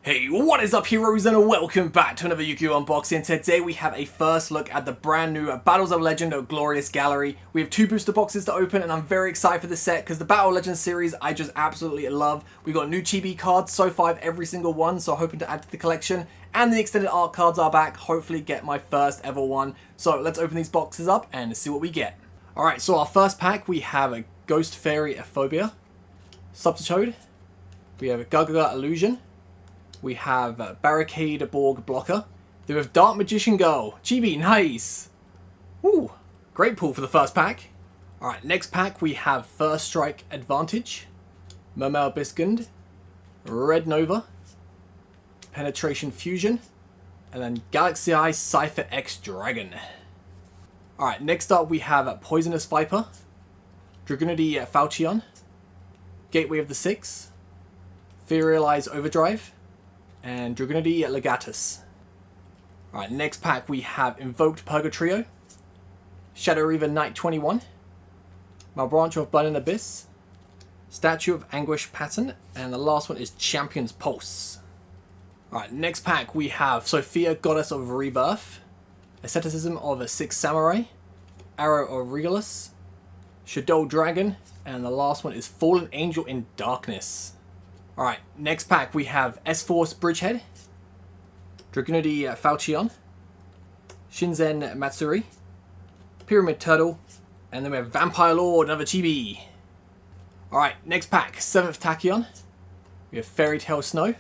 Hey, what is up heroes and welcome back to another Yu-Gi-Oh! Unboxing. Today we have a first look at the brand new Battles of Legend Glorious Gallery. We have two booster boxes to open and I'm very excited for this set because the Battle of Legend series I just absolutely love. We got new chibi cards, so far every single one, so hoping to add to the collection. And the extended art cards are back, hopefully get my first ever one. So let's open these boxes up and see what we get. Alright, so our first pack we have a Ghost Fairy Ephobia, Subtoad, we have a Gagaga Illusion, we have Barricade Borg Blocker. Then we have Dark Magician Girl. Chibi, nice. Ooh, great pull for the first pack. Alright, next pack we have First Strike Advantage, Mermail Biscund, Red Nova, Penetration Fusion, and then Galaxy Eye Cypher X Dragon. Alright, next up we have Poisonous Viper, Dragunity Falchion, Gateway of the Six, Ferialize Overdrive, and Dragunity Legatus. Alright, next pack we have Invoked Purgatrio, Shadow Reaver Knight 21, Malbranch of Burning Abyss, Statue of Anguish Pattern, and the last one is Champion's Pulse. Alright, next pack we have Sophia Goddess of Rebirth, Asceticism of a Six Samurai, Arrow of Regalis, Shadow Dragon, and the last one is Fallen Angel in Darkness. Alright, next pack we have S-Force Bridgehead, Dragunity Falchion, Shinzen Matsuri, Pyramid Turtle, and then we have Vampire Lord, another chibi. Alright, next pack, 7th Tachyon, we have Fairy Tail Snow,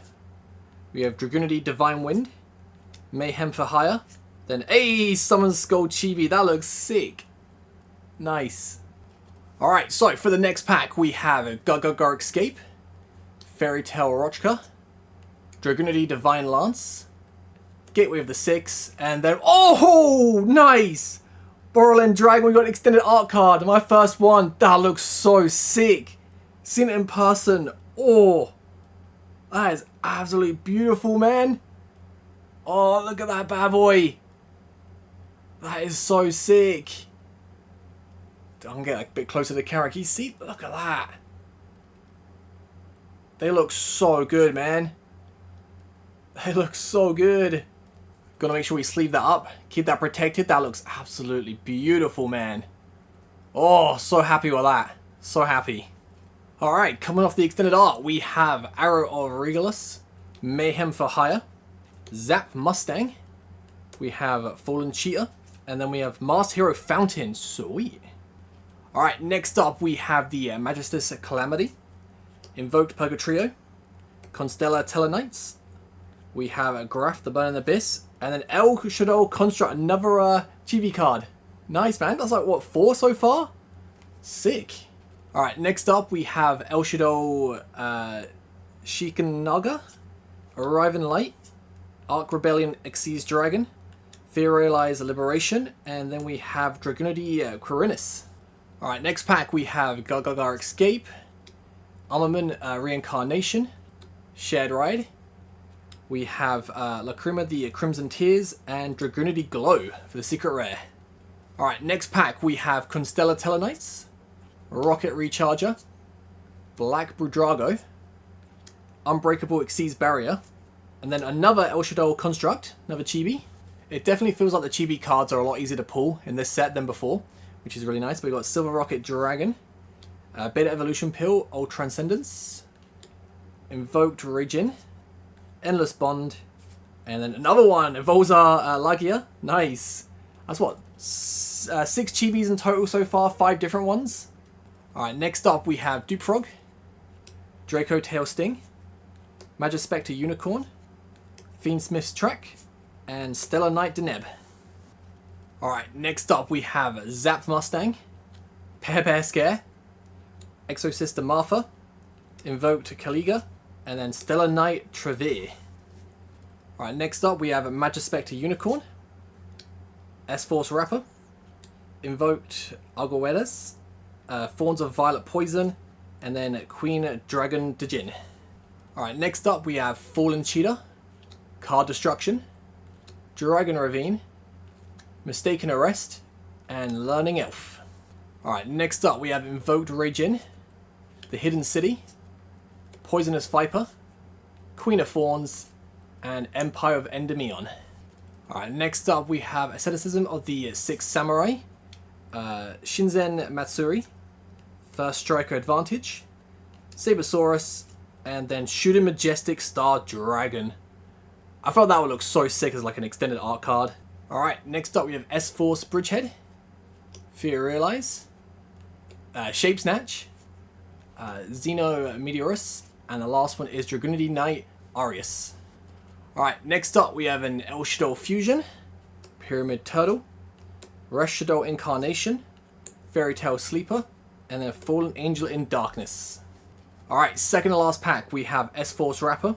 we have Dragunity Divine Wind, Mayhem for Hire, then Summon Skull Chibi, that looks sick. Nice. Alright, so for the next pack we have Gagaga Escape, Fairy Tail Rochka, Dragunity Divine Lance, Gateway of the Six, and then, oh, nice! Borderland Dragon, we got an extended art card, my first one. That looks so sick. Seen it in person, oh, that is absolutely beautiful, man. Oh, look at that bad boy. That is so sick. I'm gonna get a bit closer to the camera. Can you see? Look at that. They look so good, man. They look so good. Gotta make sure we sleeve that up. Keep that protected. That looks absolutely beautiful, man. Oh, so happy with that. So happy. Alright, coming off the extended art, we have Arrow of Regalis, Mayhem for Hire, Zap Mustang, we have Fallen Cheetah, and then we have Masked Hero Fountain. Sweet. Alright, next up we have the Magistus Calamity, Invoked Purgatrio, Constella Tellarknights, we have Graph the Burning Abyss, and then El Shadow Construct, another chibi card. Nice, man. That's like, what, 4 so far? Sick. Alright, next up we have El Shadow Shikanaga, Arriving Light, Arc Rebellion Xyz Dragon, Ferialize Liberation, and then we have Dragunity Quirinus. Alright, next pack we have Gagaga Escape, Armament Reincarnation, Shared Ride, we have Lacrima the Crimson Tears, and Dragunity Glow for the secret rare. Alright, next pack we have Constella Tellarknights, Rocket Recharger, Black Budrago, Unbreakable Xyz Barrier, and then another El Shadow Construct, another chibi. It definitely feels like the chibi cards are a lot easier to pull in this set than before, which is really nice. We've got Silver Rocket Dragon, Beta Evolution Pill, Old Transcendence, Invoked Regin, Endless Bond, and then another one, Evolzar Lagia. Nice. That's what, 6 chibis in total so far, 5 different ones. Alright, next up we have Duprog, Draco Tail Sting, Magispector Unicorn, Fiendsmith's Track, and Stellar Knight Deneb. Alright, next up we have Zap Mustang, Pear Scare, Exosister Martha, Invoked Kaliga, and then Stellar Knight Trevere. Alright, next up we have Magispector Unicorn, S-Force Rapper, Invoked Arguedas, Thorns of Violet Poison, and then Queen Dragon Djinn. Alright, next up we have Fallen Cheetah, Card Destruction, Dragon Ravine, Mistaken Arrest, and Learning Elf. Alright, next up we have Invoked Regin, The Hidden City, Poisonous Viper, Queen of Thorns, and Empire of Endymion. Alright, next up we have Asceticism of the Six Samurai, Shinzen Matsuri, First Striker Advantage, Sabersaurus, and then Shooting Majestic Star Dragon. I thought that would look so sick as like an extended art card. Alright, next up we have S-Force Bridgehead, Fear Realize, Shape Snatch, Xeno Meteorus, and the last one is Dragunity Knight Arius. Alright, next up we have an El Shaddol Fusion, Pyramid Turtle, Rush Shadow Incarnation, Fairy Tale Sleeper, and then Fallen Angel in Darkness. Alright, second to last pack we have S-Force Rapper,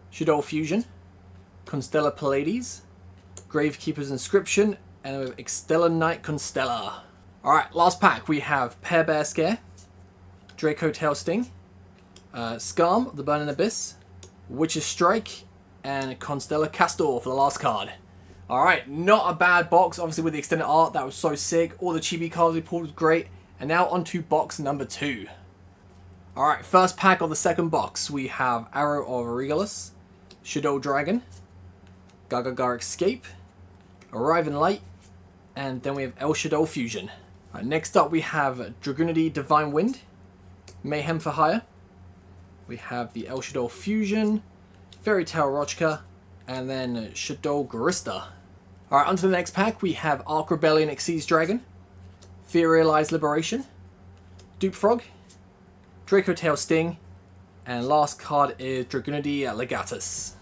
Shadow Fusion, Constellar Pallades, Gravekeeper's Inscription, and with Extella Knight Constella. Alright, last pack we have Pear Bear Scare, Draco Tail Sting, Skarm of the Burning Abyss, Witch's Strike, and Constella Castor for the last card. Alright, not a bad box, obviously with the extended art, that was so sick. All the chibi cards we pulled was great. And now on to box number 2. Alright, first pack of the second box, we have Arrow of Regalis, Shadow Dragon, Gagagar Escape, Arriving Light, and then we have El Shaddol Fusion. Right, next up we have Dragunity Divine Wind, Mayhem for Hire. We have the El Shaddol Fusion, Fairy Tale Rochka, and then Shaddol Garista. Alright, on to the next pack, we have Ark Rebellion Xyz Dragon, Fear Realized Liberation, Dupe Frog, Draco Tail Sting, and last card is Dragunity Legatus.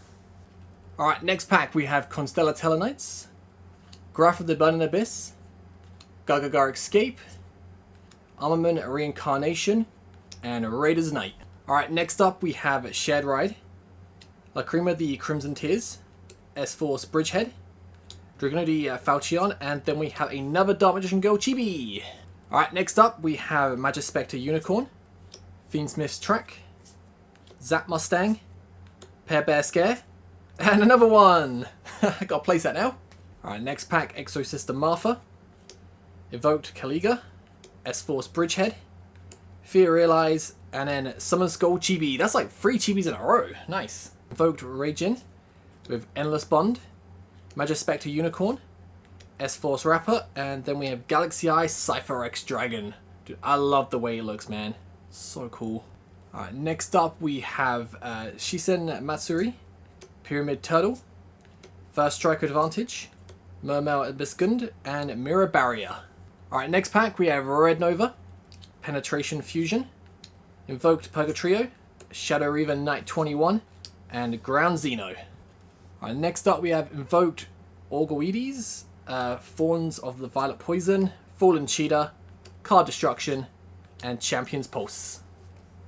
Alright, next pack we have Constella Tellarknights, Graph of the Burning Abyss, Gagagar Escape, Armament Reincarnation, and Raider's Knight. Alright, next up we have Shared Ride, Lacrima the Crimson Tears, S-Force Bridgehead, Dragunity Falchion, and then we have another Dark Magician Girl Chibi. Alright, next up we have Magispector Unicorn, Fiendsmith's Track, Zap Mustang, Pear Bear Scare, and another one! I gotta place that now. Alright, next pack, Exosister Martha, Evoked Kaliga, S-Force Bridgehead, Fear Realize, and then Summon Skull Chibi. That's like 3 chibis in a row. Nice. Evoked Raijin with Endless Bond, Magispector Unicorn, S-Force Rapper, and then we have Galaxy Eye Cypher X Dragon. Dude, I love the way it looks, man. So cool. Alright, next up we have Shisen Matsuri, Pyramid Turtle, First Striker Advantage, Mermail Abyssgund, and Mirror Barrier. Alright, next pack we have Red Nova, Penetration Fusion, Invoked Purgatrio, Shadow Reaver Knight 21, and Ground Xeno. Alright, next up we have Invoked Orgoides, Thorns of the Violet Poison, Fallen Cheetah, Card Destruction, and Champion's Pulse.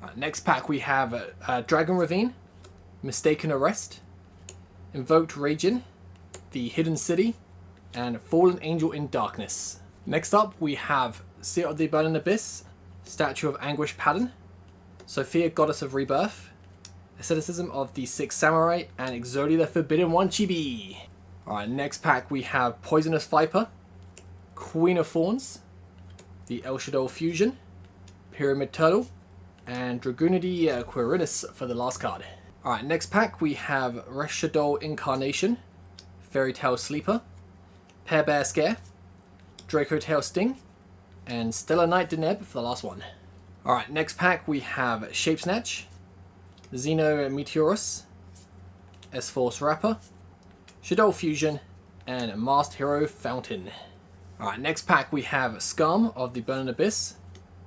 Alright, next pack we have Dragon Ravine, Mistaken Arrest, Invoked Raijin, The Hidden City, and Fallen Angel in Darkness. Next up we have Seer of the Burning Abyss, Statue of Anguish Pattern, Sophia Goddess of Rebirth, Asceticism of the Six Samurai, and Exodia the Forbidden One Chibi. Alright, next pack we have Poisonous Viper, Queen of Thorns, the El Shaddol Fusion, Pyramid Turtle, and Dragunity Quirinus for the last card. Alright, next pack we have Rush Shaddol Incarnation, Fairy Tale Sleeper, Pear Bear Scare, Draco Tail Sting, and Stellar Knight Deneb for the last one. Alright, next pack we have Shape Snatch, Xeno Meteorus, S-Force Rapper, Shaddol Fusion, and Masked Hero Fountain. Alright, next pack we have Skarm of the Burning Abyss,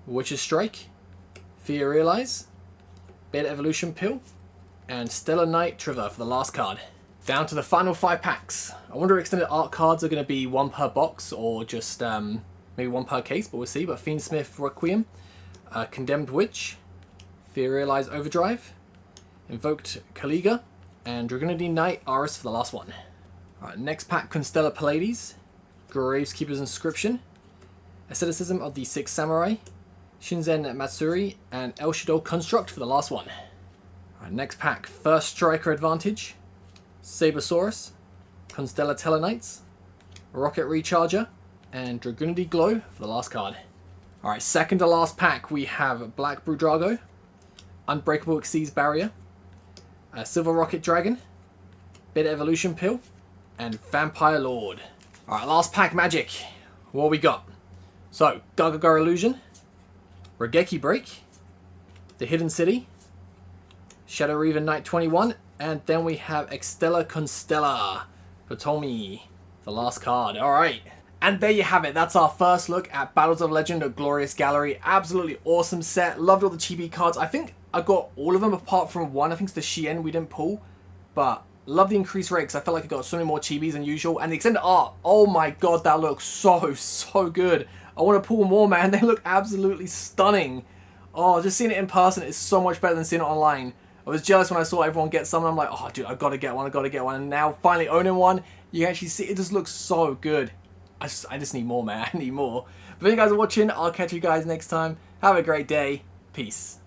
Witch's Strike, Fear Realize, Beta Evolution Pill, and Stellar Knight Trevor for the last card. Down to the final 5 packs. I wonder if extended art cards are going to be 1 per box or just maybe 1 per case, but we'll see. But Fiendsmith Requiem, Condemned Witch, Fear Realize Overdrive, Invoked Kaliga, and Dragunity Knight Aris for the last one. Alright, next pack, Constellar Pallades, Gravekeeper's Inscription, Asceticism of the Six Samurai, Shinzen Matsuri, and El Shaddol Construct for the last one. Alright, next pack, First Striker Advantage, Sabersaurus, Constellar Tellarknights, Rocket Recharger, and Dragunity Glow for the last card. Alright, second to last pack, we have Black Brudrago, Unbreakable Xyz Barrier, Silver Rocket Dragon, Beta Evolution Pill, and Vampire Lord. Alright, last pack magic. What we got? So, Gargagar Illusion, Regeki Break, The Hidden City, Shadow Reaver Knight 21, and then we have Extella Constella for Tommy, the last card. Alright. And there you have it. That's our first look at Battles of Legend at Glorious Gallery. Absolutely awesome set. Loved all the chibi cards. I think I got all of them apart from one. I think it's the Shien we didn't pull. But love the increased rate because I felt like I got so many more chibis than usual. And the extended art. Oh my god, that looks so good. I want to pull more, man. They look absolutely stunning. Oh, just seeing it in person is so much better than seeing it online. I was jealous when I saw everyone get some. I'm like, oh, dude, I've got to get one. I've got to get one. And now, finally owning one, you can actually see it just looks so good. I just need more, man. I need more. But thank you guys for watching. I'll catch you guys next time. Have a great day. Peace.